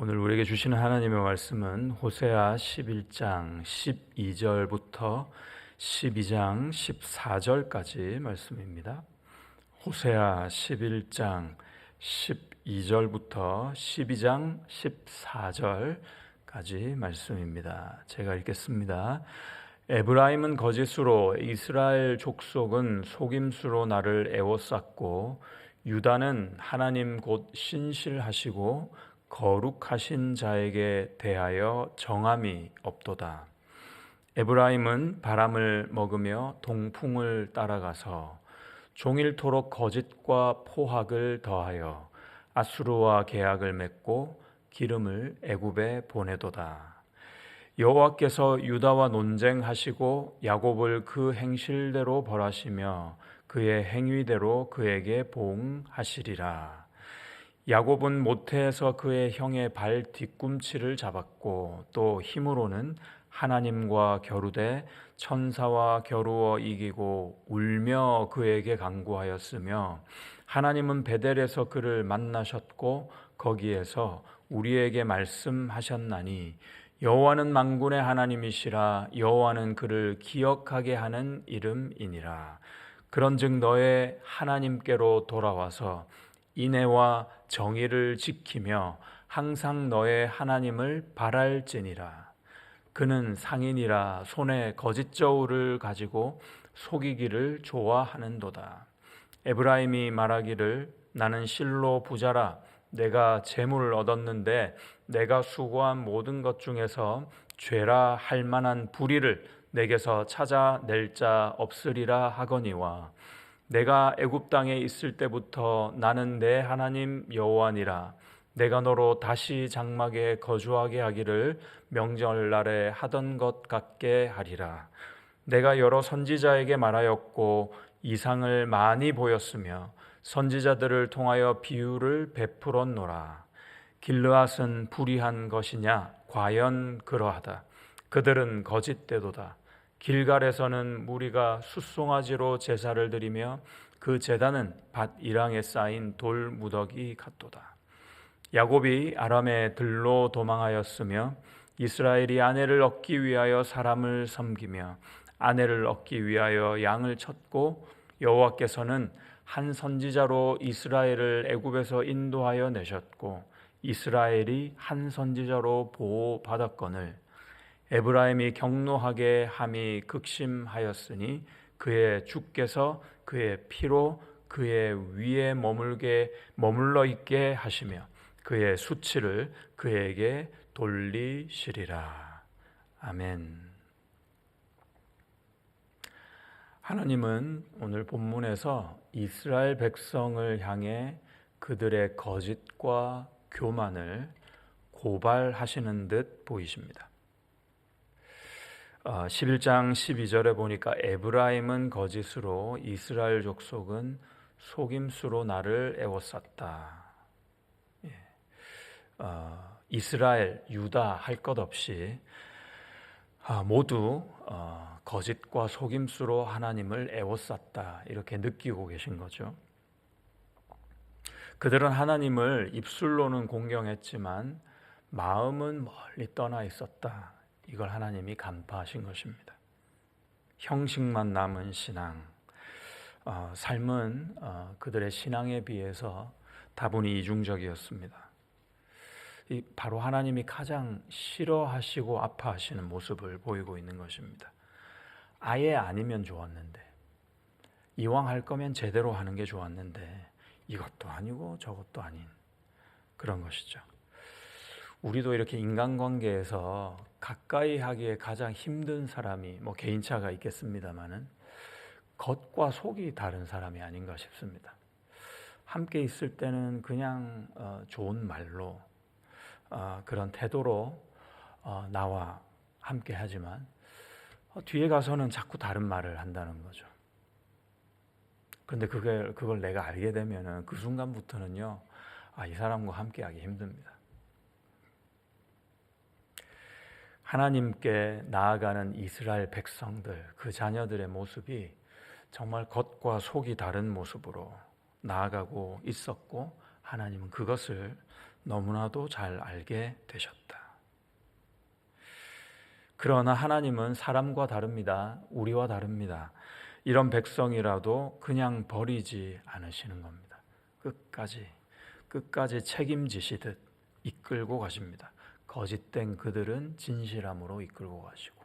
오늘 우리에게 주시는 하나님의 말씀은 호세아 11장 12절부터 12장 14절까지 말씀입니다. 호세아 11장 12절부터 12장 14절까지 말씀입니다. 제가 읽겠습니다. 에브라임은 거짓으로, 이스라엘 족속은 속임수로 나를 애워쌌고, 유다는 하나님 곧 신실하시고 거룩하신 자에게 대하여 정함이 없도다. 에브라임은 바람을 먹으며 동풍을 따라가서 종일토록 거짓과 포학을 더하여 아수르와 계약을 맺고 기름을 애굽에 보내도다. 여호와께서 유다와 논쟁하시고 야곱을 그 행실대로 벌하시며 그의 행위대로 그에게 보응하시리라. 야곱은 모태에서 그의 형의 발 뒤꿈치를 잡았고 또 힘으로는 하나님과 겨루되 천사와 겨루어 이기고 울며 그에게 간구하였으며, 하나님은 베델에서 그를 만나셨고 거기에서 우리에게 말씀하셨나니 여호와는 만군의 하나님이시라. 여호와는 그를 기억하게 하는 이름이니라. 그런즉 너의 하나님께로 돌아와서 인애와 정의를 지키며 항상 너의 하나님을 바랄지니라. 그는 상인이라 손에 거짓 저울을 가지고 속이기를 좋아하는도다. 에브라임이 말하기를 나는 실로 부자라. 내가 재물을 얻었는데 내가 수고한 모든 것 중에서 죄라 할 만한 불의를 내게서 찾아낼 자 없으리라 하거니와, 내가 애굽 땅에 있을 때부터 나는 내 하나님 여호와니라. 내가 너로 다시 장막에 거주하게 하기를 명절날에 하던 것 같게 하리라. 내가 여러 선지자에게 말하였고 이상을 많이 보였으며 선지자들을 통하여 비유를 베풀었노라. 길르앗은 불의한 것이냐? 과연 그러하다. 그들은 거짓되도다. 길갈에서는 무리가 숫송아지로 제사를 드리며 그 제단은 밭 이랑에 쌓인 돌 무더기 같도다. 야곱이 아람의 들로 도망하였으며 이스라엘이 아내를 얻기 위하여 사람을 섬기며 아내를 얻기 위하여 양을 쳤고, 여호와께서는 한 선지자로 이스라엘을 애굽에서 인도하여 내셨고 이스라엘이 한 선지자로 보호받았거늘, 에브라임이 경노하게 함이 극심하였으니 그의 주께서 그의 피로 그의 위에 머물러 있게 하시며 그의 수치를 그에게 돌리시리라. 아멘. 하나님은 오늘 본문에서 이스라엘 백성을 향해 그들의 거짓과 교만을 고발하시는 듯 보이십니다. 11장 12절에 보니까 에브라임은 거짓으로, 이스라엘 족속은 속임수로 나를 애워쌌다. 이스라엘, 유다 할 것 없이 모두 거짓과 속임수로 하나님을 애워쌌다, 이렇게 느끼고 계신 거죠. 그들은 하나님을 입술로는 공경했지만 마음은 멀리 떠나 있었다. 이걸 하나님이 간파하신 것입니다. 형식만 남은 신앙, 삶은 그들의 신앙에 비해서 다분히 이중적이었습니다. 바로 하나님이 가장 싫어하시고 아파하시는 모습을 보이고 있는 것입니다. 아예 아니면 좋았는데, 이왕 할 거면 제대로 하는 게 좋았는데 이것도 아니고 저것도 아닌 그런 것이죠. 우리도 이렇게 인간관계에서 가까이 하기에 가장 힘든 사람이 개인차가 있겠습니다마는 겉과 속이 다른 사람이 아닌가 싶습니다. 함께 있을 때는 그냥 좋은 말로 그런 태도로 나와 함께 하지만 뒤에 가서는 자꾸 다른 말을 한다는 거죠. 그런데 그걸 내가 알게 되면은 그 순간부터는요, 이 사람과 함께하기 힘듭니다. 하나님께 나아가는 이스라엘 백성들, 그 자녀들의 모습이 정말 겉과 속이 다른 모습으로 나아가고 있었고, 하나님은 그것을 너무나도 잘 알게 되셨다. 그러나 하나님은 사람과 다릅니다. 우리와 다릅니다. 이런 백성이라도 그냥 버리지 않으시는 겁니다. 끝까지 책임지시듯 이끌고 가십니다. 거짓된 그들은 진실함으로 이끌고 가시고,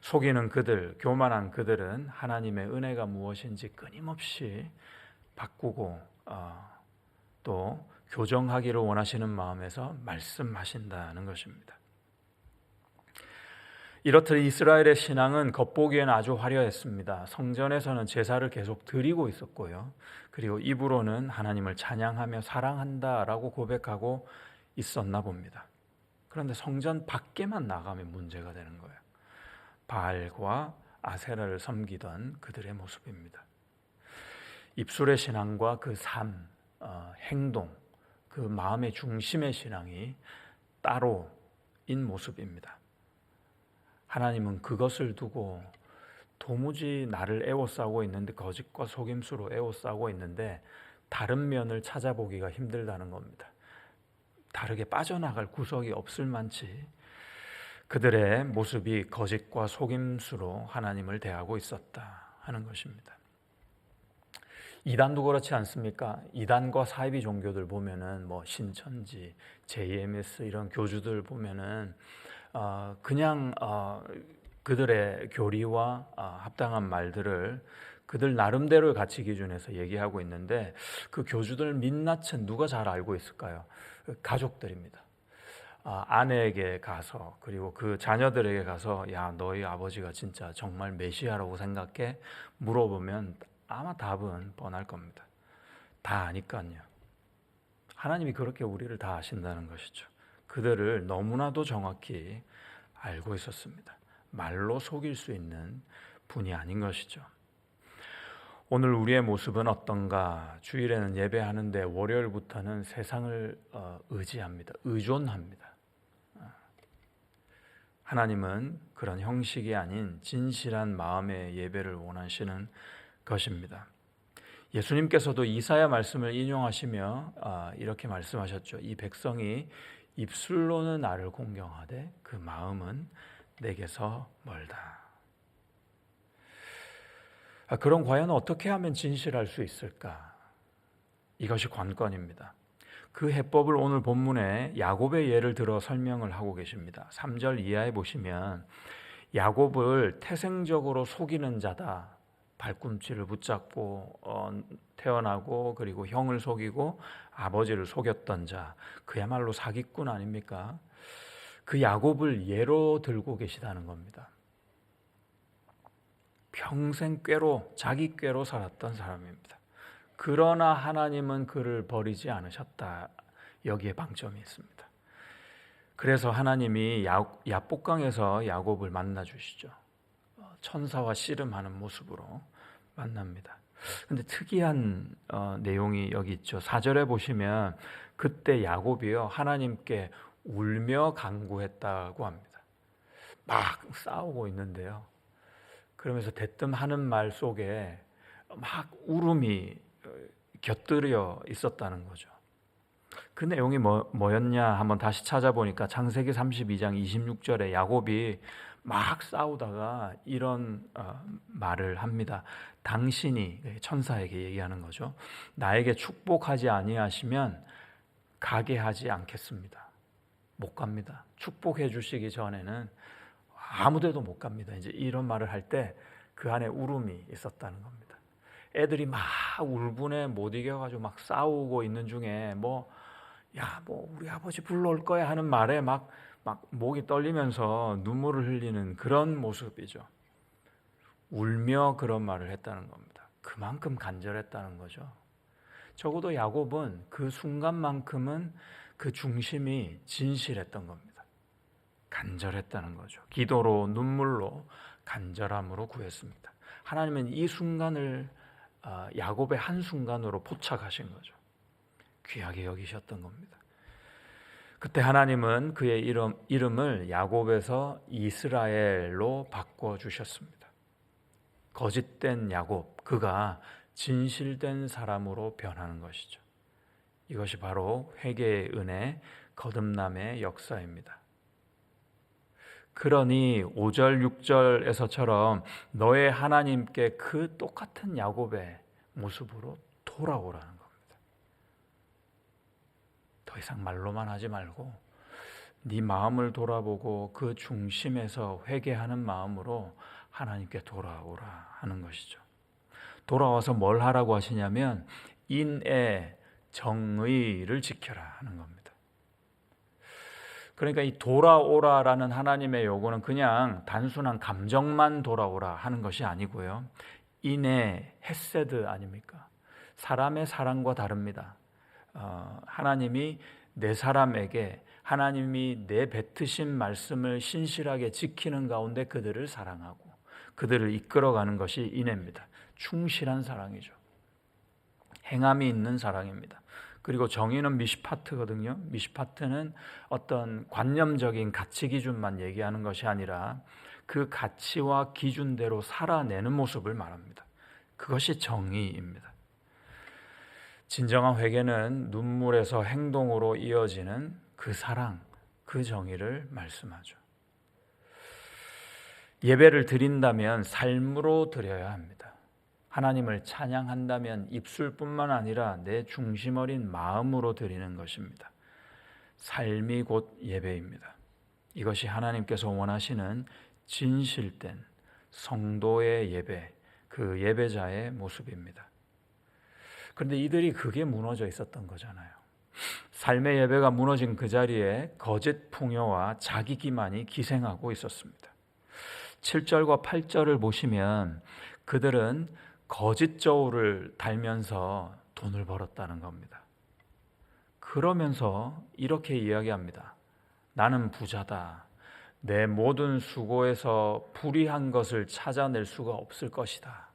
속이는 그들, 교만한 그들은 하나님의 은혜가 무엇인지 끊임없이 바꾸고 또 교정하기를 원하시는 마음에서 말씀하신다는 것입니다. 이렇듯 이스라엘의 신앙은 겉보기에는 아주 화려했습니다. 성전에서는 제사를 계속 드리고 있었고요. 그리고 입으로는 하나님을 찬양하며 사랑한다라고 고백하고 있었나 봅니다. 그런데 성전 밖에만 나가면 문제가 되는 거예요. 바알과 아세라를 섬기던 그들의 모습입니다. 입술의 신앙과 그 삶, 행동, 그 마음의 중심의 신앙이 따로인 모습입니다. 하나님은 그것을 두고 도무지 나를 애워싸고 있는데, 거짓과 속임수로 애워싸고 있는데 다른 면을 찾아보기가 힘들다는 겁니다. 다르게 빠져나갈 구석이 없을 만치 그들의 모습이 거짓과 속임수로 하나님을 대하고 있었다 하는 것입니다. 이단도 그렇지 않습니까? 이단과 사이비 종교들 보면은 신천지, JMS 이런 교주들 보면은 그냥 그들의 교리와 합당한 말들을 그들 나름대로의 가치 기준에서 얘기하고 있는데, 그 교주들 민낯은 누가 잘 알고 있을까요? 가족들입니다. 아내에게 가서, 그리고 그 자녀들에게 가서, 야, 너희 아버지가 진짜 정말 메시아라고 생각해? 물어보면 아마 답은 뻔할 겁니다. 다 아니까요. 하나님이 그렇게 우리를 다 아신다는 것이죠. 그들을 너무나도 정확히 알고 있었습니다. 말로 속일 수 있는 분이 아닌 것이죠. 오늘 우리의 모습은 어떤가? 주일에는 예배하는데 월요일부터는 세상을 의지합니다. 의존합니다. 하나님은 그런 형식이 아닌 진실한 마음의 예배를 원하시는 것입니다. 예수님께서도 이사야 말씀을 인용하시며 이렇게 말씀하셨죠. 이 백성이 입술로는 나를 공경하되 그 마음은 내게서 멀다. 그럼 과연 어떻게 하면 진실할 수 있을까? 이것이 관건입니다. 그 해법을 오늘 본문에 야곱의 예를 들어 설명을 하고 계십니다. 3절 이하에 보시면 야곱을 태생적으로 속이는 자다, 발꿈치를 붙잡고 태어나고 그리고 형을 속이고 아버지를 속였던 자, 그야말로 사기꾼 아닙니까? 그 야곱을 예로 들고 계시다는 겁니다. 평생 꾀로, 자기 꾀로 살았던 사람입니다. 그러나 하나님은 그를 버리지 않으셨다. 여기에 방점이 있습니다. 그래서 하나님이 야복강에서 야곱을 만나 주시죠. 천사와 씨름하는 모습으로 만납니다. 근데 특이한 내용이 여기 있죠. 4절에 보시면 그때 야곱이요, 하나님께 울며 간구했다고 합니다. 막 싸우고 있는데요. 그러면서 대뜸 하는 말 속에 막 울음이 곁들여 있었다는 거죠. 그 내용이 뭐였냐 한번 다시 찾아보니까 창세기 32장 26절에 야곱이 막 싸우다가 이런 말을 합니다. 당신이, 천사에게 얘기하는 거죠. 나에게 축복하지 아니하시면 가게 하지 않겠습니다. 못 갑니다. 축복해 주시기 전에는 아무데도 못 갑니다. 이제 이런 말을 할 때 그 안에 울음이 있었다는 겁니다. 애들이 막 울분에 못 이겨가지고 막 싸우고 있는 중에 우리 아버지 불러올 거야 하는 말에 막 목이 떨리면서 눈물을 흘리는 그런 모습이죠. 울며 그런 말을 했다는 겁니다. 그만큼 간절했다는 거죠. 적어도 야곱은 그 순간만큼은 그 중심이 진실했던 겁니다. 간절했다는 거죠. 기도로, 눈물로, 간절함으로 구했습니다. 하나님은 이 순간을 야곱의 한순간으로 포착하신 거죠. 귀하게 여기셨던 겁니다. 그때 하나님은 그의 이름을 야곱에서 이스라엘로 바꿔주셨습니다. 거짓된 야곱, 그가 진실된 사람으로 변하는 것이죠. 이것이 바로 회개의 은혜, 거듭남의 역사입니다. 그러니 5절, 6절에서처럼 너의 하나님께 그 똑같은 야곱의 모습으로 돌아오라는 겁니다. 더 이상 말로만 하지 말고 네 마음을 돌아보고 그 중심에서 회개하는 마음으로 하나님께 돌아오라 하는 것이죠. 돌아와서 뭘 하라고 하시냐면 인의 정의를 지켜라 하는 겁니다. 그러니까 이 돌아오라라는 하나님의 요구는 그냥 단순한 감정만 돌아오라 하는 것이 아니고요. 인의 헤세드 아닙니까? 사람의 사랑과 다릅니다. 하나님이 내 사람에게 하나님이 내 뱉으신 말씀을 신실하게 지키는 가운데 그들을 사랑하고 그들을 이끌어가는 것이 인애입니다. 충실한 사랑이죠. 행함이 있는 사랑입니다. 그리고 정의는 미시파트거든요. 미시파트는 어떤 관념적인 가치 기준만 얘기하는 것이 아니라 그 가치와 기준대로 살아내는 모습을 말합니다. 그것이 정의입니다. 진정한 회개는 눈물에서 행동으로 이어지는 그 사랑, 그 정의를 말씀하죠. 예배를 드린다면 삶으로 드려야 합니다. 하나님을 찬양한다면 입술뿐만 아니라 내 중심 어린 마음으로 드리는 것입니다. 삶이 곧 예배입니다. 이것이 하나님께서 원하시는 진실된 성도의 예배, 그 예배자의 모습입니다. 그런데 이들이 그게 무너져 있었던 거잖아요. 삶의 예배가 무너진 그 자리에 거짓 풍요와 자기 기만이 기생하고 있었습니다. 7절과 8절을 보시면 그들은 거짓 저울을 달면서 돈을 벌었다는 겁니다. 그러면서 이렇게 이야기합니다. 나는 부자다. 내 모든 수고에서 불의한 것을 찾아낼 수가 없을 것이다.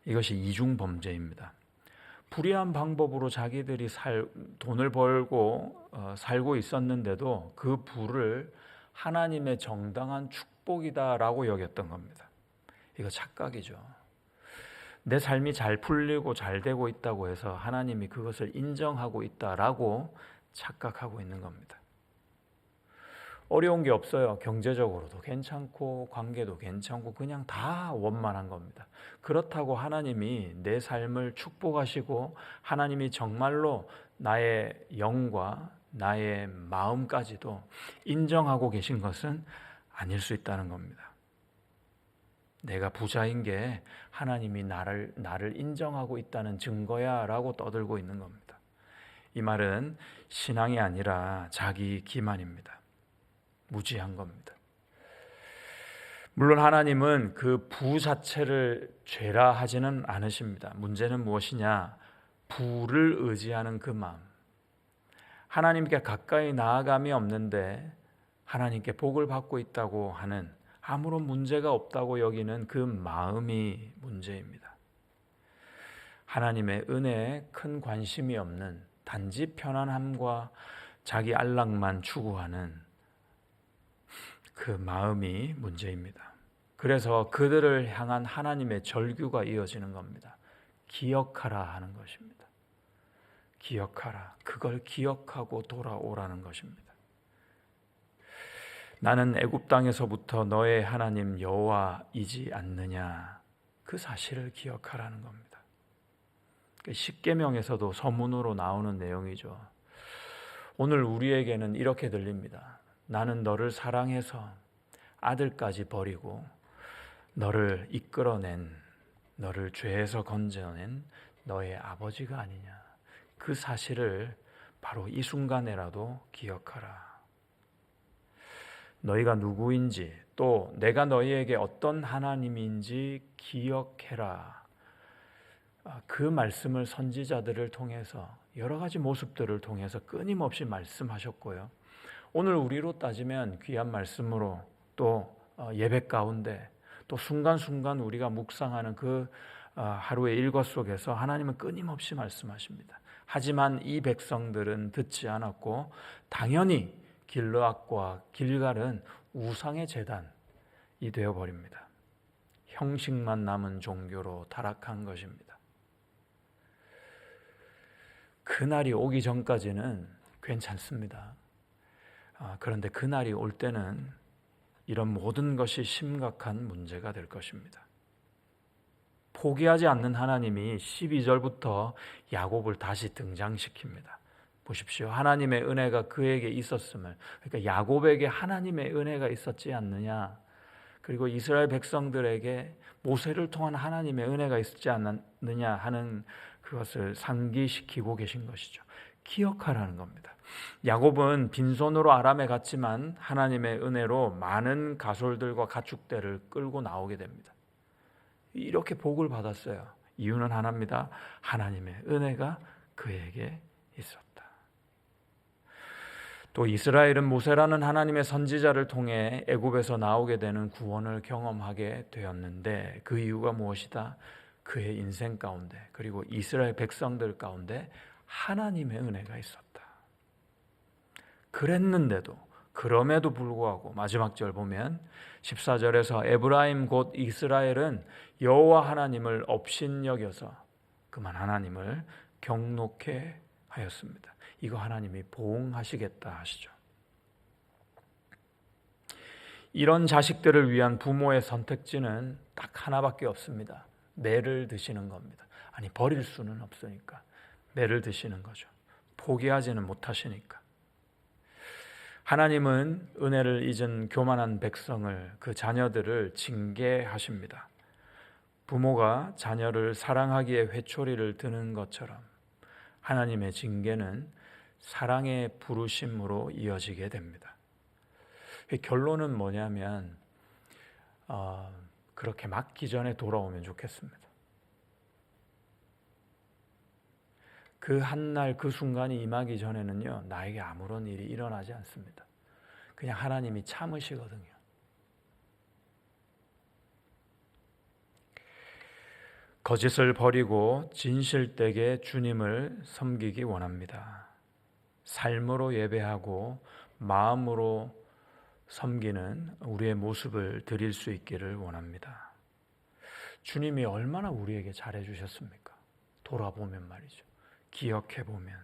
이것이 이중 범죄입니다. 불의한 방법으로 자기들이 돈을 벌고 살고 있었는데도 그 부를 하나님의 정당한 축복이다라고 여겼던 겁니다. 이거 착각이죠. 내 삶이 잘 풀리고 잘 되고 있다고 해서 하나님이 그것을 인정하고 있다라고 착각하고 있는 겁니다. 어려운 게 없어요. 경제적으로도 괜찮고 관계도 괜찮고 그냥 다 원만한 겁니다. 그렇다고 하나님이 내 삶을 축복하시고 하나님이 정말로 나의 영과 나의 마음까지도 인정하고 계신 것은 아닐 수 있다는 겁니다. 내가 부자인 게 하나님이 나를 인정하고 있다는 증거야 라고 떠들고 있는 겁니다. 이 말은 신앙이 아니라 자기 기만입니다. 무지한 겁니다. 물론 하나님은 그 부 자체를 죄라 하지는 않으십니다. 문제는 무엇이냐? 부를 의지하는 그 마음. 하나님께 가까이 나아감이 없는데 하나님께 복을 받고 있다고 하는 아무런 문제가 없다고 여기는 그 마음이 문제입니다. 하나님의 은혜에 큰 관심이 없는 단지 편안함과 자기 안락만 추구하는 그 마음이 문제입니다. 그래서 그들을 향한 하나님의 절규가 이어지는 겁니다. 기억하라 하는 것입니다. 기억하라. 그걸 기억하고 돌아오라는 것입니다. 나는 애굽 땅에서부터 너의 하나님 여호와이지 않느냐. 그 사실을 기억하라는 겁니다. 십계명에서도 서문으로 나오는 내용이죠. 오늘 우리에게는 이렇게 들립니다. 나는 너를 사랑해서 아들까지 버리고 너를 이끌어낸, 너를 죄에서 건져낸 너의 아버지가 아니냐. 그 사실을 바로 이 순간에라도 기억하라. 너희가 누구인지 또 내가 너희에게 어떤 하나님인지 기억해라. 그 말씀을 선지자들을 통해서 여러 가지 모습들을 통해서 끊임없이 말씀하셨고요. 오늘 우리로 따지면 귀한 말씀으로 또 예배 가운데 또 순간순간 우리가 묵상하는 그 하루의 일과 속에서 하나님은 끊임없이 말씀하십니다. 하지만 이 백성들은 듣지 않았고 당연히 길르앗과 길갈은 우상의 제단이 되어버립니다. 형식만 남은 종교로 타락한 것입니다. 그날이 오기 전까지는 괜찮습니다. 그런데 그날이 올 때는 이런 모든 것이 심각한 문제가 될 것입니다. 포기하지 않는 하나님이 12절부터 야곱을 다시 등장시킵니다. 보십시오. 하나님의 은혜가 그에게 있었음을, 그러니까 야곱에게 하나님의 은혜가 있었지 않느냐, 그리고 이스라엘 백성들에게 모세를 통한 하나님의 은혜가 있지 않느냐 하는 그것을 상기시키고 계신 것이죠. 기억하라는 겁니다. 야곱은 빈손으로 아람에 갔지만 하나님의 은혜로 많은 가솔들과 가축대를 끌고 나오게 됩니다. 이렇게 복을 받았어요. 이유는 하나입니다. 하나님의 은혜가 그에게 있었다. 또 이스라엘은 모세라는 하나님의 선지자를 통해 애굽에서 나오게 되는 구원을 경험하게 되었는데 그 이유가 무엇이다? 그의 인생 가운데, 그리고 이스라엘 백성들 가운데 하나님의 은혜가 있었다. 그랬는데도, 그럼에도 불구하고 마지막 절 보면 14절에서 에브라임 곧 이스라엘은 여호와 하나님을 업신여겨서 그만 하나님을 경노케 하였습니다. 이거 하나님이 보응하시겠다 하시죠. 이런 자식들을 위한 부모의 선택지는 딱 하나밖에 없습니다. 매를 드시는 겁니다. 아니, 버릴 수는 없으니까 매를 드시는 거죠. 포기하지는 못하시니까. 하나님은 은혜를 잊은 교만한 백성을, 그 자녀들을 징계하십니다. 부모가 자녀를 사랑하기에 회초리를 드는 것처럼 하나님의 징계는 사랑의 부르심으로 이어지게 됩니다. 결론은 뭐냐면 그렇게 맞기 전에 돌아오면 좋겠습니다. 그 한날 그 순간이 임하기 전에는요, 나에게 아무런 일이 일어나지 않습니다. 그냥 하나님이 참으시거든요. 거짓을 버리고 진실되게 주님을 섬기기 원합니다. 삶으로 예배하고 마음으로 섬기는 우리의 모습을 드릴 수 있기를 원합니다. 주님이 얼마나 우리에게 잘해 주셨습니까? 돌아보면 말이죠. 기억해 보면.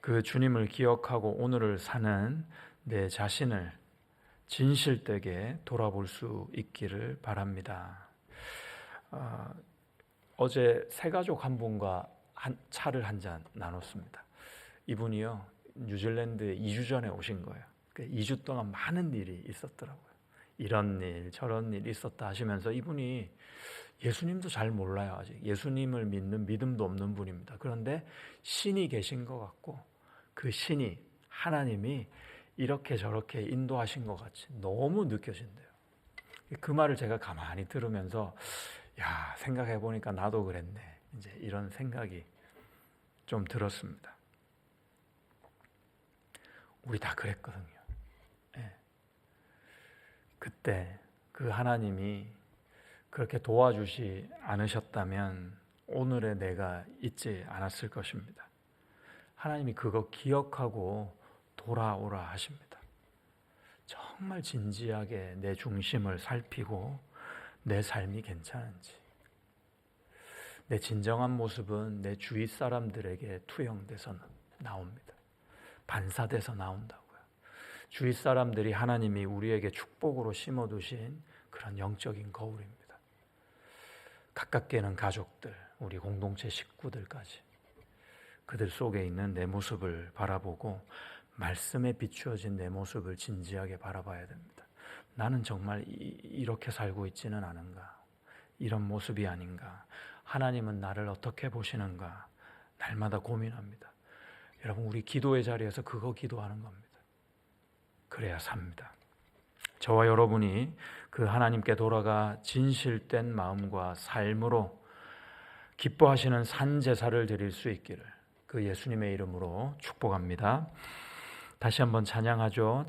그 주님을 기억하고 오늘을 사는 내 자신을 진실되게 돌아볼 수 있기를 바랍니다. 어제 세 가족 한 분과 차를 한 잔 나눴습니다. 이분이요, 뉴질랜드에 2주 전에 오신 거예요. 2주 동안 많은 일이 있었더라고요. 이런 일 저런 일 있었다 하시면서 이분이 예수님도 잘 몰라요. 아직 예수님을 믿는 믿음도 없는 분입니다. 그런데 신이 계신 것 같고 그 신이, 하나님이 이렇게 저렇게 인도하신 것 같이 너무 느껴진대요. 그 말을 제가 가만히 들으면서 생각해 보니까 나도 그랬네, 이제 이런 생각이 좀 들었습니다. 우리 다 그랬거든요. 그때 그 하나님이 그렇게 도와주시 않으셨다면 오늘의 내가 있지 않았을 것입니다. 하나님이 그거 기억하고 돌아오라 하십니다. 정말 진지하게 내 중심을 살피고 내 삶이 괜찮은지, 내 진정한 모습은 내 주위 사람들에게 투영돼서 나옵니다. 반사돼서 나온다고요. 주위 사람들이 하나님이 우리에게 축복으로 심어두신 그런 영적인 거울입니다. 가깝게는 가족들, 우리 공동체 식구들까지 그들 속에 있는 내 모습을 바라보고 말씀에 비추어진 내 모습을 진지하게 바라봐야 됩니다. 나는 정말 이렇게 살고 있지는 않은가? 이런 모습이 아닌가? 하나님은 나를 어떻게 보시는가? 날마다 고민합니다. 여러분, 우리 기도의 자리에서 그거 기도하는 겁니다. 그래야 삽니다. 저와 여러분이 그 하나님께 돌아가 진실된 마음과 삶으로 기뻐하시는 산제사를 드릴 수 있기를 그 예수님의 이름으로 축복합니다. 다시 한번 찬양하죠.